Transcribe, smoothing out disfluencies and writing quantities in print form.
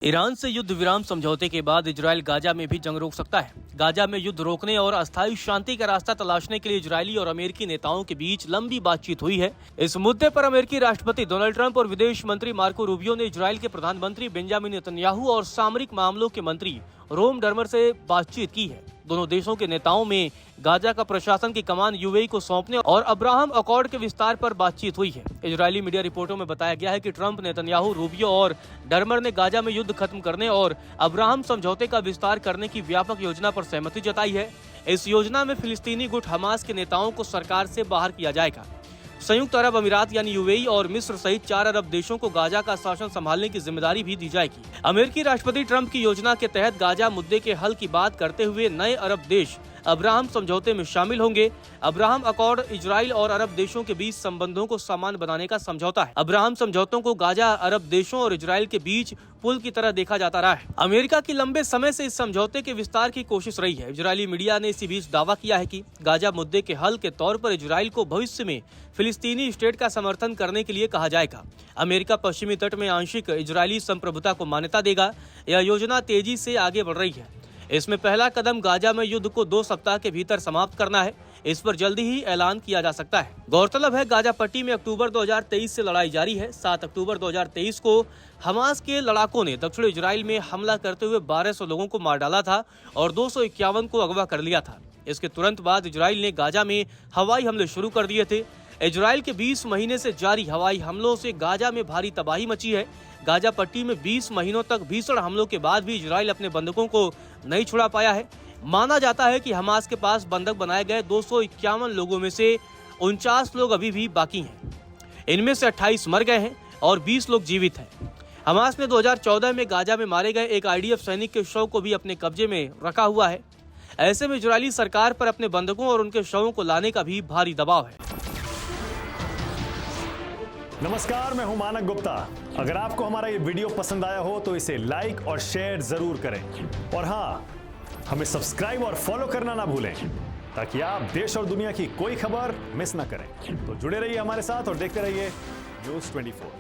Iran से युद्ध विराम समझौते के बाद इजराइल गाजा में भी जंग रोक सकता है। गाजा में युद्ध रोकने और अस्थायी शांति का रास्ता तलाशने के लिए इजरायली और अमेरिकी नेताओं के बीच लंबी बातचीत हुई है। इस मुद्दे पर अमेरिकी राष्ट्रपति डोनाल्ड ट्रंप और विदेश मंत्री मार्को रूबियो ने इजराइल के प्रधानमंत्री बेंजामिन नेतन्याहू और सामरिक मामलों के मंत्री रोम डर्मर से बातचीत की है। दोनों देशों के नेताओं में गाजा का प्रशासन की कमान यूएई को सौंपने और अब्राहम अकॉर्ड के विस्तार पर बातचीत हुई है। इजरायली मीडिया रिपोर्टों में बताया गया है कि ट्रंप, नेतन्याहू, रूबियो और डर्मर ने गाजा में युद्ध खत्म करने और अब्राहम समझौते का विस्तार करने की व्यापक योजना पर सहमति जताई है। इस योजना में फिलिस्तीनी गुट हमास के नेताओं को सरकार से बाहर किया जाएगा। संयुक्त अरब अमीरात यानी यूएई और मिस्र सहित 4 अरब देशों को गाजा का शासन संभालने की जिम्मेदारी भी दी जाएगी। अमेरिकी राष्ट्रपति ट्रंप की योजना के तहत गाजा मुद्दे के हल की बात करते हुए नए अरब देश अब्राहम समझौते में शामिल होंगे। अब्राहम अकॉर्ड इजराइल और अरब देशों के बीच संबंधों को समान बनाने का समझौता है। अब्राहम समझौतों को गाजा, अरब देशों और इजराइल के बीच पुल की तरह देखा जाता रहा है। अमेरिका की लंबे समय से इस समझौते के विस्तार की कोशिश रही है। इजरायली मीडिया ने इसी बीच दावा किया है कि गाजा मुद्दे के हल के तौर पर इजराइल को भविष्य में फिलिस्तीनी स्टेट का समर्थन करने के लिए कहा जाएगा। अमेरिका पश्चिमी तट में आंशिक इजरायली संप्रभुता को मान्यता देगा। यह योजना तेजी से आगे बढ़ रही है। इसमें पहला कदम गाजा में युद्ध को 2 सप्ताह के भीतर समाप्त करना है। इस पर जल्दी ही ऐलान किया जा सकता है। गौरतलब है, गाजा पट्टी में अक्टूबर 2023 से लड़ाई जारी है। 7 अक्टूबर 2023 को हमास के लड़ाकों ने दक्षिण इजराइल में हमला करते हुए 1200 लोगों को मार डाला था और 251 को अगवा कर लिया था। इसके तुरंत बाद इजराइल ने गाजा में हवाई हमले शुरू कर दिए थे। इजराइल के 20 महीने से जारी हवाई हमलों से गाजा में भारी तबाही मची है। गाजा पट्टी में 20 महीनों तक भीषण हमलों के बाद भी इजराइल अपने बंधकों को नहीं छुड़ा पाया है। माना जाता है कि हमास के पास बंधक बनाए गए 251 लोगों में से 49 लोग अभी भी बाकी हैं। इनमें से 28 मर गए हैं और 20 लोग जीवित हैं। हमास ने 2014 में गाजा में मारे गए एक आईडीएफ सैनिक के शव को भी अपने कब्जे में रखा हुआ है। ऐसे में इजरायली सरकार पर अपने बंधकों और उनके शवों को लाने का भी भारी दबाव है। नमस्कार, मैं हूं मानक गुप्ता। अगर आपको हमारा ये वीडियो पसंद आया हो तो इसे लाइक और शेयर जरूर करें और हाँ, हमें सब्सक्राइब और फॉलो करना ना भूलें ताकि आप देश और दुनिया की कोई खबर मिस ना करें। तो जुड़े रहिए हमारे साथ और देखते रहिए न्यूज़ 24।